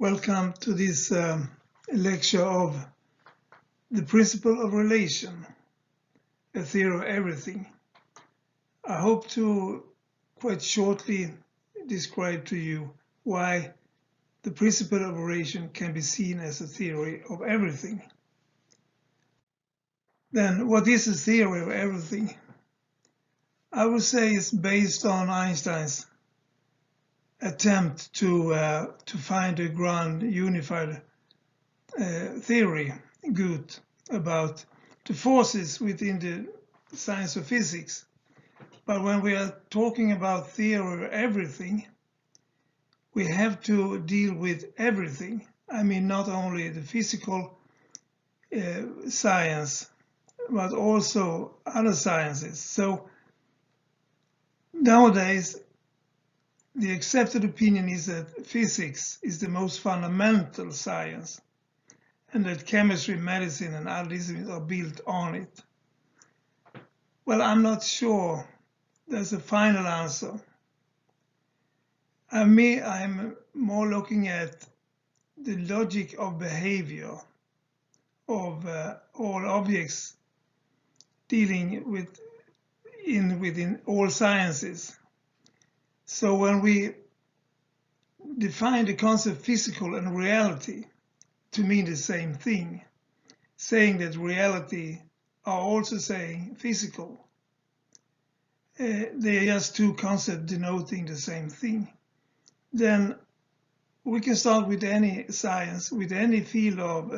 Welcome to this lecture of the principle of relation, a theory of everything. I hope to quite shortly describe to you why the principle of relation can be seen as a theory of everything. Then, what is a theory of everything? I would say it's based on Einstein's attempt to find a grand unified theory good about the forces within the science of physics. But when we are talking about theory of everything, we have to deal with everything. I mean, not only the physical science, but also other sciences. So nowadays, the accepted opinion is that physics is the most fundamental science, and that chemistry, medicine, and other disciplines are built on it. Well, I'm not sure there's a final answer. I'm more looking at the logic of behavior of all objects dealing within all sciences. So when we define the concept physical and reality to mean the same thing, saying that reality are also saying physical, they are just two concepts denoting the same thing, then we can start with any science, with any field of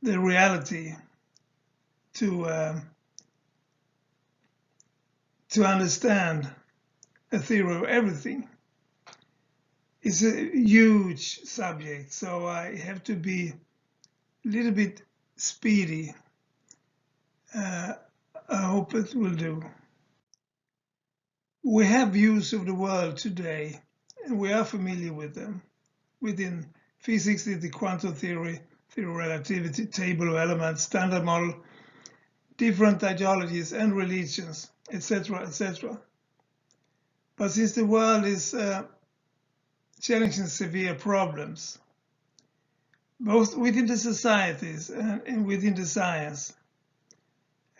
the reality to understand a theory of everything. It's a huge subject, so I have to be a little bit speedy. I hope it will do. We have views of the world today, and we are familiar with them. Within physics, the quantum theory, theory of relativity, table of elements, standard model, different ideologies and religions, etc., etc. But since the world is challenging severe problems, both within the societies and within the science,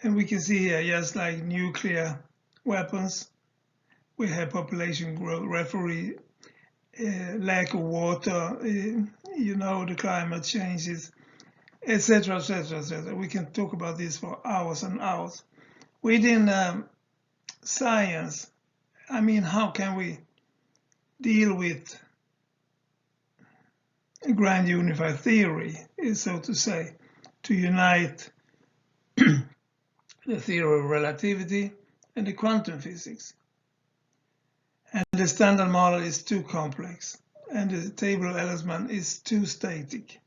and we can see here, just like nuclear weapons, we have population growth, lack of water, the climate changes, etc., etc., etc. We can talk about this for hours and hours. Within science, I mean, how can we deal with a grand unified theory, so to say, to unite the theory of relativity and the quantum physics? And the standard model is too complex, and the table of elements is too static,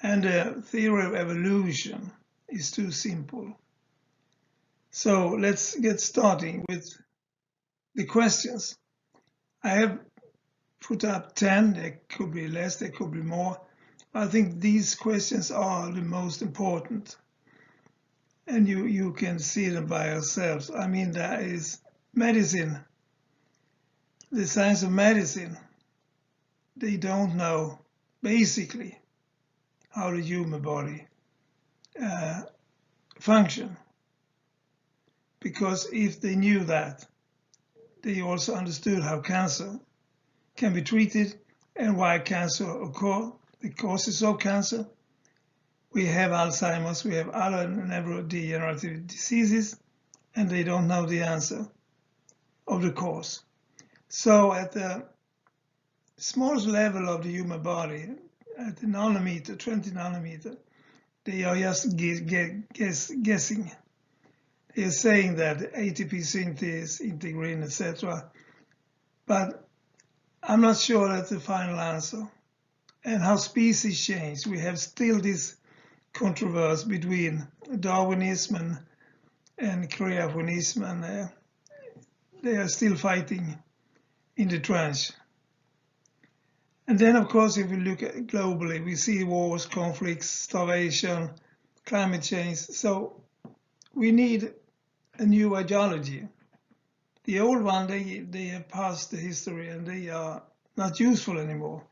and the theory of evolution is too simple. So let's get starting with the questions. I have put up 10, there could be less, there could be more. I think these questions are the most important, and you can see them by yourselves. I mean, there is medicine, the science of medicine. They don't know basically how the human body function, because if they knew that, they also understood how cancer can be treated and why cancer occurs, the causes of cancer. We have Alzheimer's, we have other neurodegenerative diseases, and they don't know the answer of the cause. So at the smallest level of the human body, at the nanometer, 20 nanometer, they are just guessing. They are saying that ATP synthesis, integrin, etc. But I'm not sure that's the final answer. And how species change, we have still this controversy between Darwinism and creationism, and they are still fighting in the trench. And then, of course, if we look at globally, we see wars, conflicts, starvation, climate change. So we need a new ideology. The old one, they have passed the history and they are not useful anymore.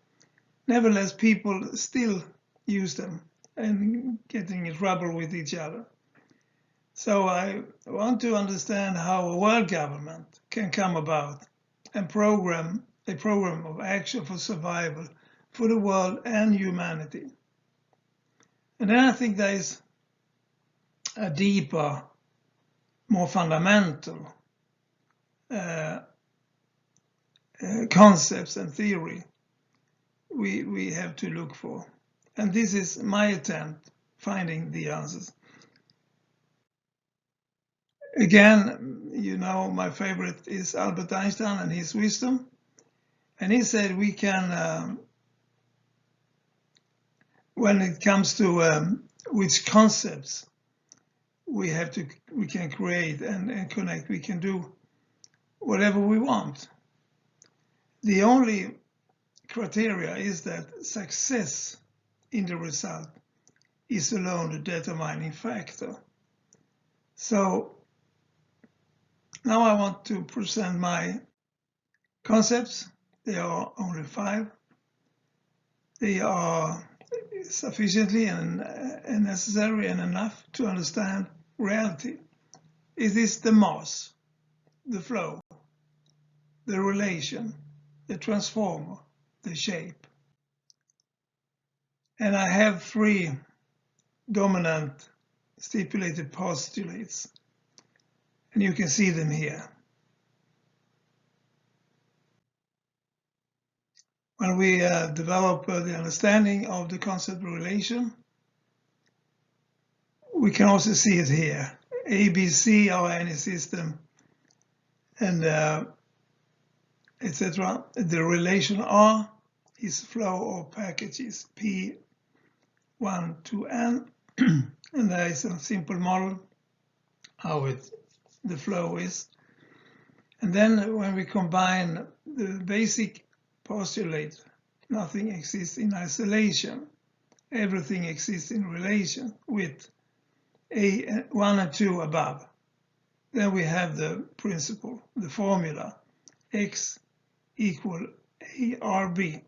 Nevertheless, people still use them and getting in trouble with each other. So I want to understand how a world government can come about and program a program of action for survival for the world and humanity. And then I think there is a deeper, more fundamental concepts and theory we have to look for. And this is my attempt finding the answers. Again, you know, my favorite is Albert Einstein and his wisdom. And he said we can, when it comes to which concepts we can create and connect, we can do whatever we want. The only criteria is that success in the result is alone the determining factor. So now I want to present my concepts. They are only 5. They are sufficiently and necessary and enough to understand reality. It is the mass, the flow, the relation, the transformer, the shape. And I have 3 dominant stipulated postulates, and you can see them here. When we develop the understanding of the concept of relation, we can also see it here. A, B, C are any system, and etc. The relation R is flow of packages, P 1 to N, and there is a simple model how the flow is. And then when we combine the basic postulate, nothing exists in isolation, everything exists in relation with A 1 and 2 above. Then we have the principle, the formula, X equal ARB.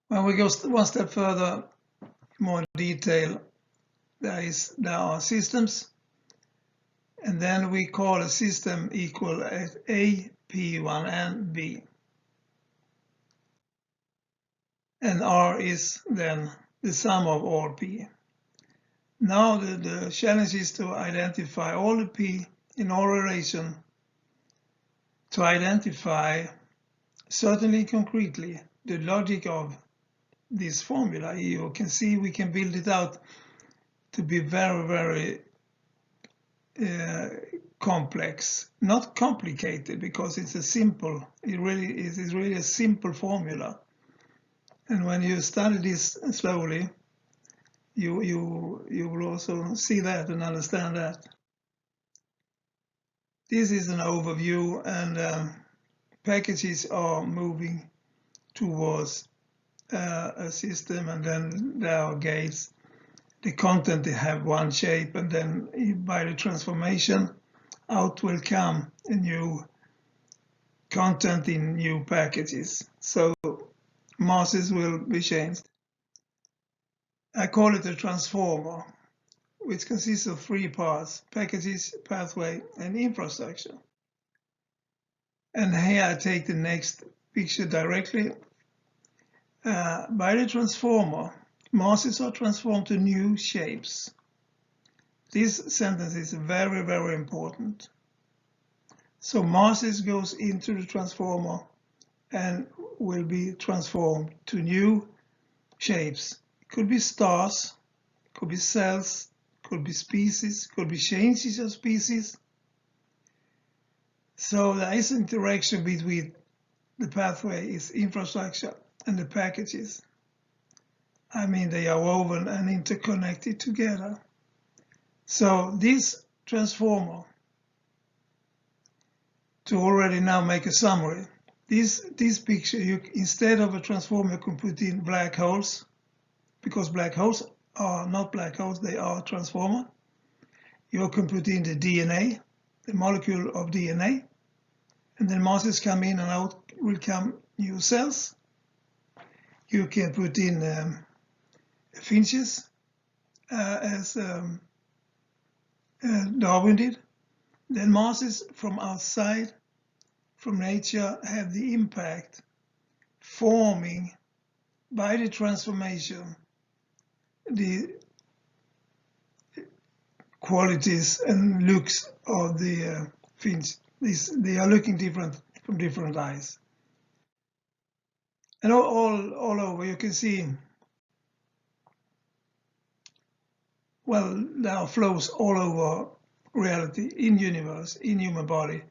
When we go one step further, more detail, there are systems, and then we call a system equal A, P1, and B. And R is then the sum of all P. Now the challenge is to identify all the P in all relation, to identify certainly concretely the logic of this formula. You can see we can build it out to be very, very complex, not complicated, because it's a simple, it is really a simple formula. And when you study this slowly, you will also see that and understand that. This is an overview, and packages are moving towards a system, and then there are gates. The content, they have one shape, and then by the transformation out will come a new content in new packages. So masses will be changed. I call it a transformer, which consists of 3 parts: packages, pathway, and infrastructure. And here I take the next picture directly. By the transformer, masses are transformed to new shapes. This sentence is very, very important. So masses goes into the transformer and will be transformed to new shapes. It could be stars, could be cells, could be species, could be changes of species. So there is interaction between the pathway, its infrastructure, and the packages. I mean, they are woven and interconnected together. So this transformer, to already now make a summary, this picture, instead of a transformer, you can put in black holes, because black holes are not black holes, they are a transformer. You can put in the DNA, the molecule of DNA, and then masses come in and out will come new cells. You can put in finches, as Darwin did. Then masses from outside, from nature, have the impact, forming by the transformation the qualities and looks of the finch. They are looking different from different eyes. And all over you can see, well, there are flows all over reality, in universe, in human body,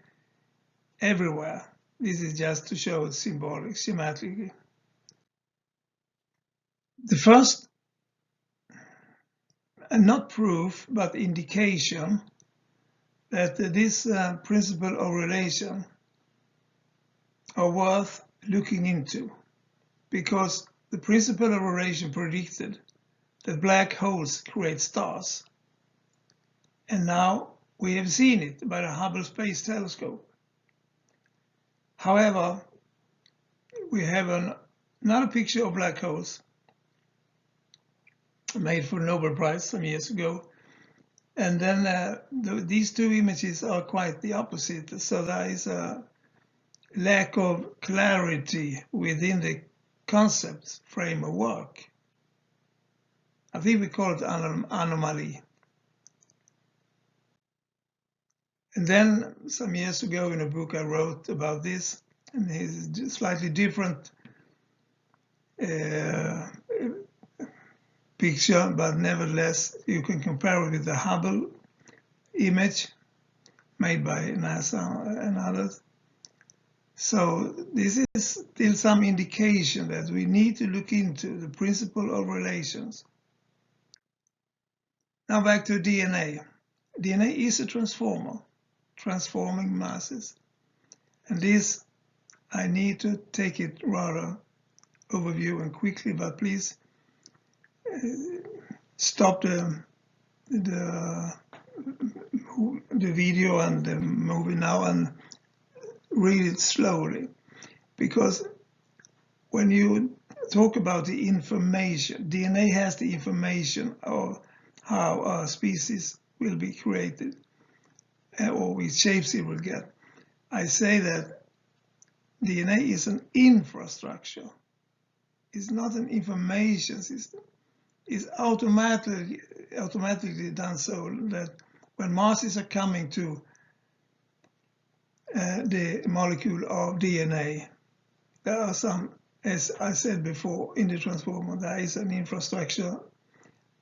everywhere. This is just to show it symbolic, schematically. The first, not proof, but indication that this principle of relation are worth looking into, because the principle of relation predicted that black holes create stars, and now we have seen it by the Hubble Space Telescope. However, we have another picture of black holes made for the Nobel Prize some years ago, and then these two images are quite the opposite. So there is a lack of clarity within the concept frame of work. I think we call it anomaly. And then some years ago in a book I wrote about this, and it's slightly different picture, but nevertheless you can compare it with the Hubble image made by NASA and others. So this is still some indication that we need to look into the principle of relations. Now back to DNA. DNA is a transformer, transforming masses. And this, I need to take it rather overview and quickly, but please stop the video and the movie now and read it slowly, because when you talk about the information, DNA has the information of how a species will be created or which shapes it will get. I say that DNA is an infrastructure. It's not an information system. It's automatically done so that when masses are coming to the molecule of DNA, there are some, as I said before, in the transformer, there is an infrastructure,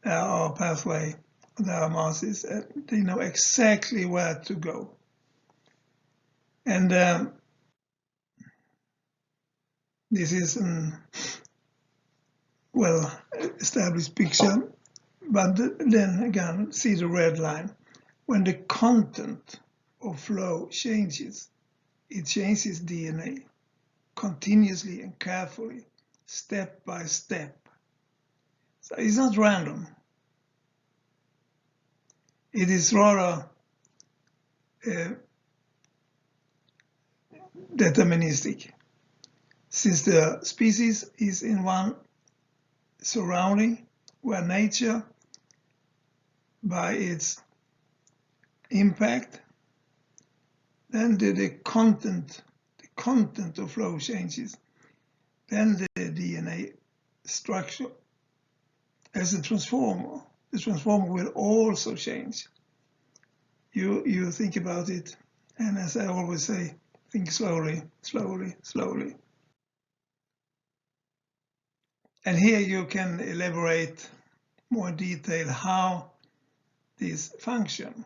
there are pathway, there are masses, they know exactly where to go. And this is an well-established picture, but then again, see the red line. When the content of flow changes, it changes DNA continuously and carefully, step by step. So it's not random. It is rather deterministic, since the species is in one surrounding where nature, by its impact, then the content of flow changes. Then the DNA structure as a transformer, the transformer will also change. You think about it, and as I always say, think slowly, slowly, slowly. And here you can elaborate more in detail how this function.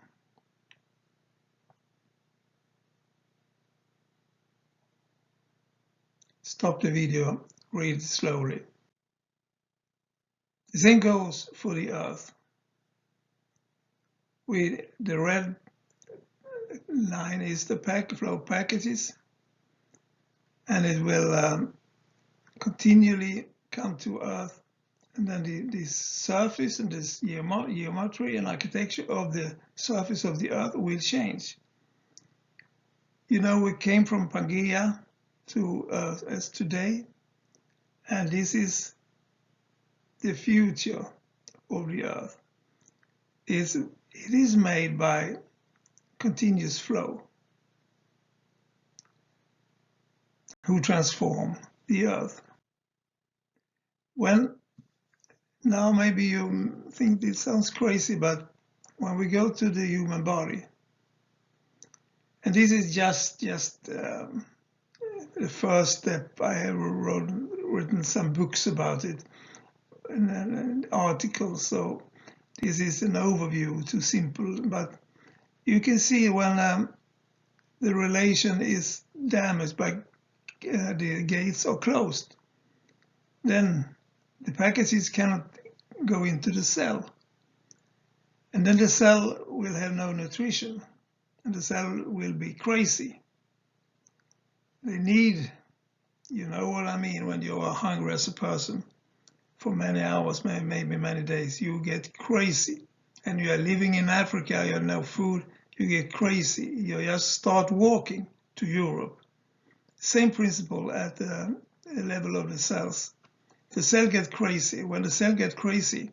Stop the video, read slowly. The same goes for the Earth. With the red line is the flow packages, and it will continually come to Earth, and then the surface and this geometry and architecture of the surface of the Earth will change. You know, we came from Pangaea, to Earth as today, and this is the future of the Earth. It is made by continuous flow who transform the Earth. Well, now maybe you think this sounds crazy, but when we go to the human body, and this is just the first step. I have written some books about it and articles, so this is an overview, too simple, but you can see when the relation is damaged by the gates are closed, then the packages cannot go into the cell, and then the cell will have no nutrition, and the cell will be crazy. They need, you know what I mean, when you are hungry as a person for many hours, maybe many days, you get crazy. And you are living in Africa, you have no food, you get crazy. You just start walking to Europe. Same principle at the level of the cells. The cell gets crazy. When the cell gets crazy,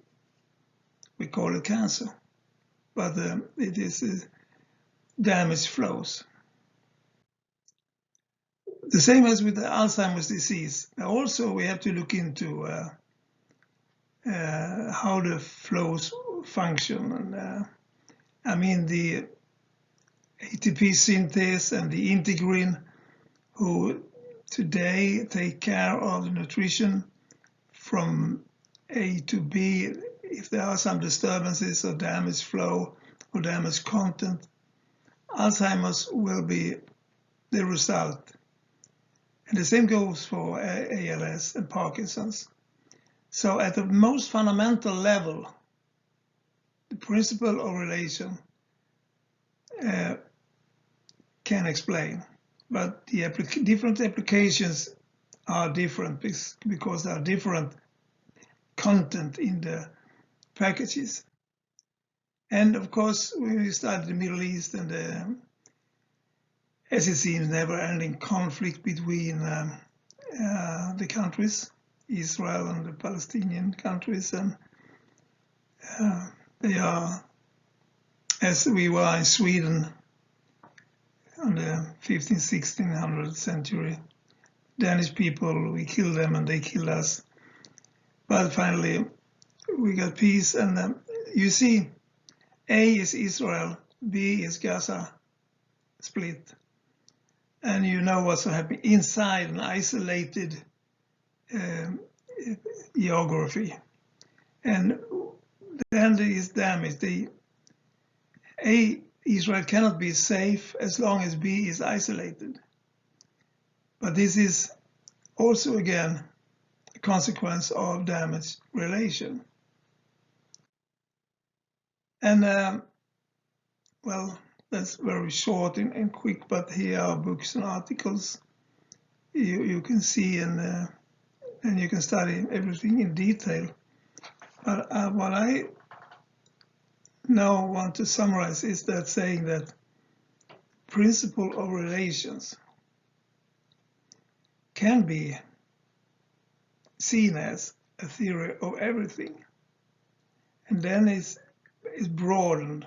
we call it cancer. But it is damage flows. The same as with the Alzheimer's disease. Now also we have to look into how the flows function. And I mean the ATP synthase and the integrin, who today take care of the nutrition from A to B. If there are some disturbances or damaged flow or damaged content, Alzheimer's will be the result. And the same goes for ALS and Parkinson's. So at the most fundamental level, the principle of relation can explain, but the different applications are different because there are different content in the packages. And of course, when we study the Middle East and as it seems, never-ending conflict between the countries, Israel and the Palestinian countries, and they are, as we were in Sweden in the 15th, 1600th century, Danish people, we killed them and they killed us. But finally, we got peace, and you see, A is Israel, B is Gaza split. And you know what's happening inside an isolated geography. And then there is damage. Israel cannot be safe as long as B is isolated. But this is also, again, a consequence of damaged relation. And, well, that's very short and quick, but here are books and articles you can see, and you can study everything in detail. But what I now want to summarize is that saying that principle of relations can be seen as a theory of everything, and then it's broadened.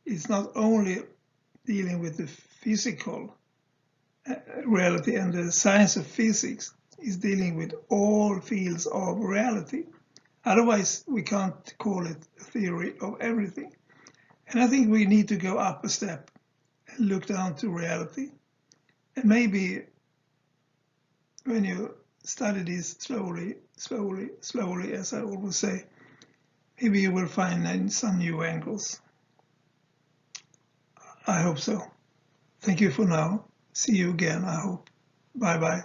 It's not only dealing with the physical reality and the science of physics, is dealing with all fields of reality. Otherwise, we can't call it a theory of everything. And I think we need to go up a step and look down to reality. And maybe when you study this slowly, as I always say, maybe you will find some new angles. I hope so. Thank you for now. See you again, I hope. Bye-bye.